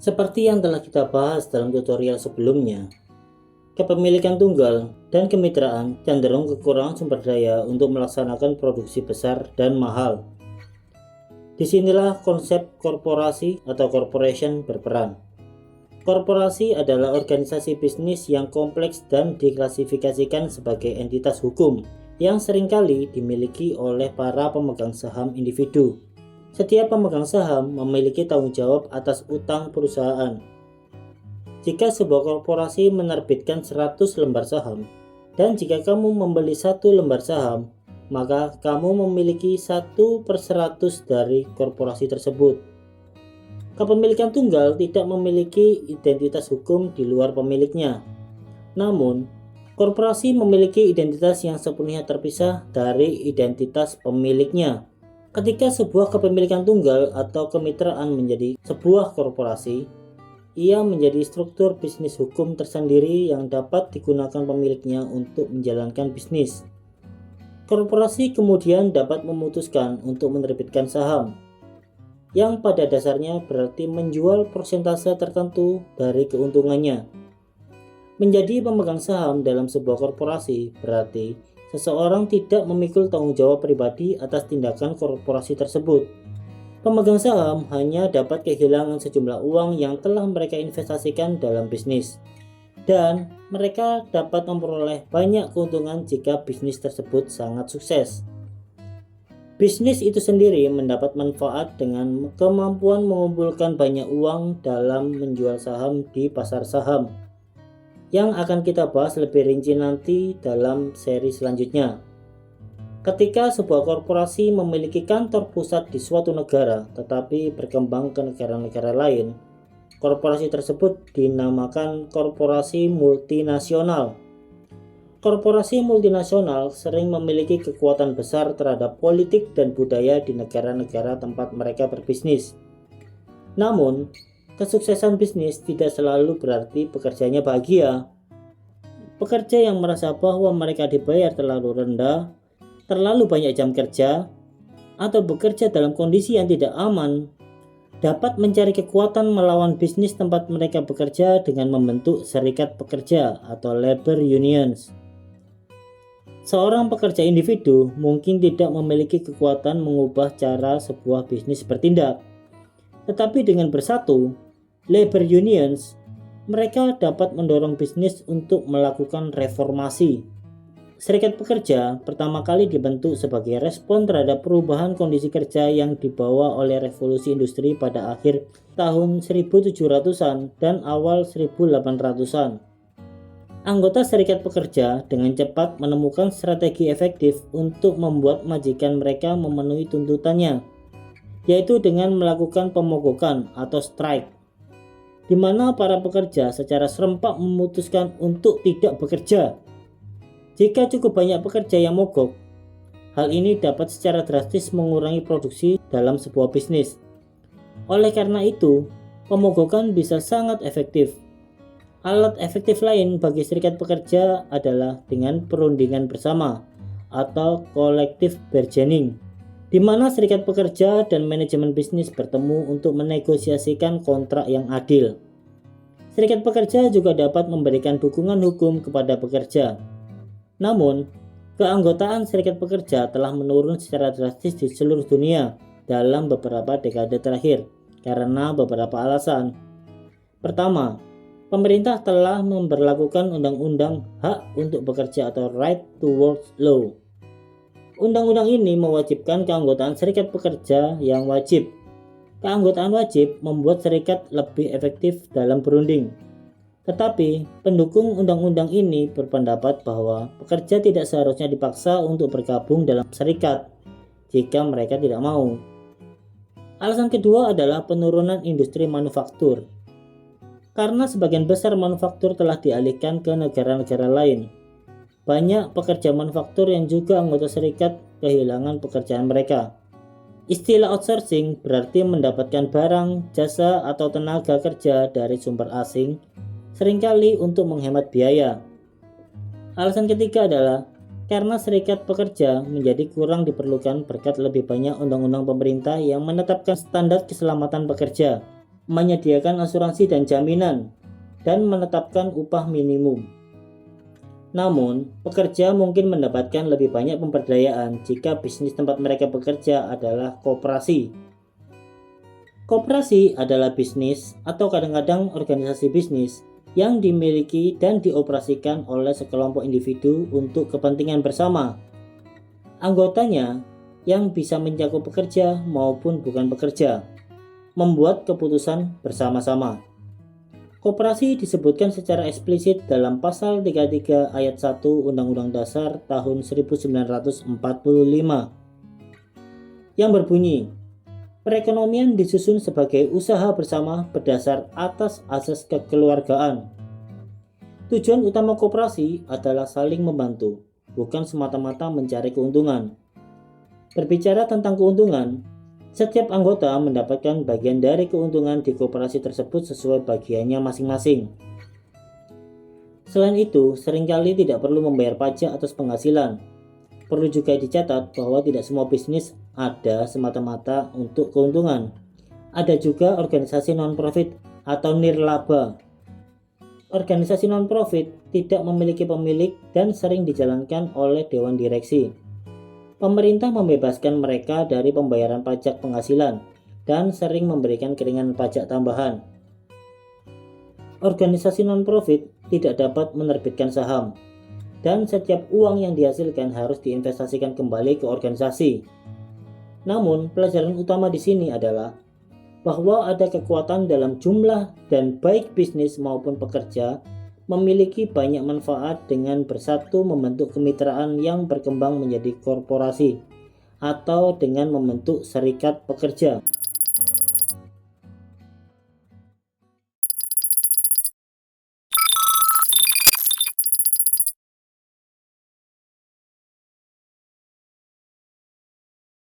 Seperti yang telah kita bahas dalam tutorial sebelumnya, kepemilikan tunggal dan kemitraan cenderung kekurangan sumber daya untuk melaksanakan produksi besar dan mahal. Disinilah konsep korporasi atau corporation berperan. Korporasi adalah organisasi bisnis yang kompleks dan diklasifikasikan sebagai entitas hukum yang seringkali dimiliki oleh para pemegang saham individu. Setiap pemegang saham memiliki tanggung jawab atas utang perusahaan. Jika sebuah korporasi menerbitkan 100 lembar saham, dan jika kamu membeli 1 lembar saham, maka kamu memiliki 1/100 dari korporasi tersebut. Kepemilikan tunggal tidak memiliki identitas hukum di luar pemiliknya. Namun, korporasi memiliki identitas yang sepenuhnya terpisah dari identitas pemiliknya. Ketika sebuah kepemilikan tunggal atau kemitraan menjadi sebuah korporasi, ia menjadi struktur bisnis hukum tersendiri yang dapat digunakan pemiliknya untuk menjalankan bisnis. Korporasi kemudian dapat memutuskan untuk menerbitkan saham, yang pada dasarnya berarti menjual persentase tertentu dari keuntungannya. Menjadi pemegang saham dalam sebuah korporasi berarti seseorang tidak memikul tanggung jawab pribadi atas tindakan korporasi tersebut. Pemegang saham hanya dapat kehilangan sejumlah uang yang telah mereka investasikan dalam bisnis, dan mereka dapat memperoleh banyak keuntungan jika bisnis tersebut sangat sukses. Bisnis itu sendiri mendapat manfaat dengan kemampuan mengumpulkan banyak uang dalam menjual saham di pasar saham, yang akan kita bahas lebih rinci nanti dalam seri selanjutnya. Ketika sebuah korporasi memiliki kantor pusat di suatu negara tetapi berkembang ke negara-negara lain, korporasi tersebut dinamakan korporasi multinasional. Korporasi multinasional sering memiliki kekuatan besar terhadap politik dan budaya di negara-negara tempat mereka berbisnis. Namun, kesuksesan bisnis tidak selalu berarti pekerjanya bahagia. Pekerja yang merasa bahwa mereka dibayar terlalu rendah, terlalu banyak jam kerja, atau bekerja dalam kondisi yang tidak aman, dapat mencari kekuatan melawan bisnis tempat mereka bekerja dengan membentuk serikat pekerja atau labor unions. Seorang pekerja individu mungkin tidak memiliki kekuatan mengubah cara sebuah bisnis bertindak, tetapi dengan bersatu, labor unions, mereka dapat mendorong bisnis untuk melakukan reformasi. Serikat pekerja pertama kali dibentuk sebagai respon terhadap perubahan kondisi kerja yang dibawa oleh revolusi industri pada akhir tahun 1700-an dan awal 1800-an. Anggota serikat pekerja dengan cepat menemukan strategi efektif untuk membuat majikan mereka memenuhi tuntutannya, yaitu dengan melakukan pemogokan atau strike, di mana para pekerja secara serempak memutuskan untuk tidak bekerja. Jika cukup banyak pekerja yang mogok, hal ini dapat secara drastis mengurangi produksi dalam sebuah bisnis. Oleh karena itu, pemogokan bisa sangat efektif. Alat efektif lain bagi serikat pekerja adalah dengan perundingan bersama atau collective bargaining, di mana serikat pekerja dan manajemen bisnis bertemu untuk menegosiasikan kontrak yang adil. Serikat pekerja juga dapat memberikan dukungan hukum kepada pekerja. Namun, keanggotaan serikat pekerja telah menurun secara drastis di seluruh dunia dalam beberapa dekade terakhir karena beberapa alasan. Pertama, pemerintah telah memberlakukan undang-undang hak untuk bekerja atau Right to Work Law. Undang-undang ini mewajibkan keanggotaan serikat pekerja yang wajib. Keanggotaan wajib membuat serikat lebih efektif dalam berunding. Tetapi, pendukung undang-undang ini berpendapat bahwa pekerja tidak seharusnya dipaksa untuk bergabung dalam serikat jika mereka tidak mau. Alasan kedua adalah penurunan industri manufaktur. Karena sebagian besar manufaktur telah dialihkan ke negara-negara lain, banyak pekerja manufaktur yang juga anggota serikat kehilangan pekerjaan mereka. Istilah outsourcing berarti mendapatkan barang, jasa, atau tenaga kerja dari sumber asing, seringkali untuk menghemat biaya. Alasan ketiga adalah karena serikat pekerja menjadi kurang diperlukan berkat lebih banyak undang-undang pemerintah yang menetapkan standar keselamatan pekerja. menyediakan asuransi dan jaminan, dan menetapkan upah minimum. Namun, pekerja mungkin mendapatkan lebih banyak pemberdayaan jika bisnis tempat mereka bekerja adalah koperasi. Koperasi adalah bisnis atau kadang-kadang organisasi bisnis yang dimiliki dan dioperasikan oleh sekelompok individu untuk kepentingan bersama. Anggotanya yang bisa mencakup pekerja maupun bukan pekerja membuat keputusan bersama-sama. Koperasi disebutkan secara eksplisit dalam pasal 33 ayat 1 Undang-Undang Dasar tahun 1945 yang berbunyi, perekonomian disusun sebagai usaha bersama berdasar atas asas kekeluargaan. Tujuan utama koperasi adalah saling membantu, bukan semata-mata mencari keuntungan. Berbicara tentang keuntungan, setiap anggota mendapatkan bagian dari keuntungan di koperasi tersebut sesuai bagiannya masing-masing. Selain itu, seringkali tidak perlu membayar pajak atas penghasilan. Perlu juga dicatat bahwa tidak semua bisnis ada semata-mata untuk keuntungan. Ada juga organisasi non-profit atau nirlaba. Organisasi non-profit tidak memiliki pemilik dan sering dijalankan oleh dewan direksi. Pemerintah membebaskan mereka dari pembayaran pajak penghasilan dan sering memberikan keringanan pajak tambahan. Organisasi non-profit tidak dapat menerbitkan saham, dan setiap uang yang dihasilkan harus diinvestasikan kembali ke organisasi. Namun, pelajaran utama di sini adalah bahwa ada kekuatan dalam jumlah dan baik bisnis maupun pekerja memiliki banyak manfaat dengan bersatu membentuk kemitraan yang berkembang menjadi korporasi atau dengan membentuk serikat pekerja.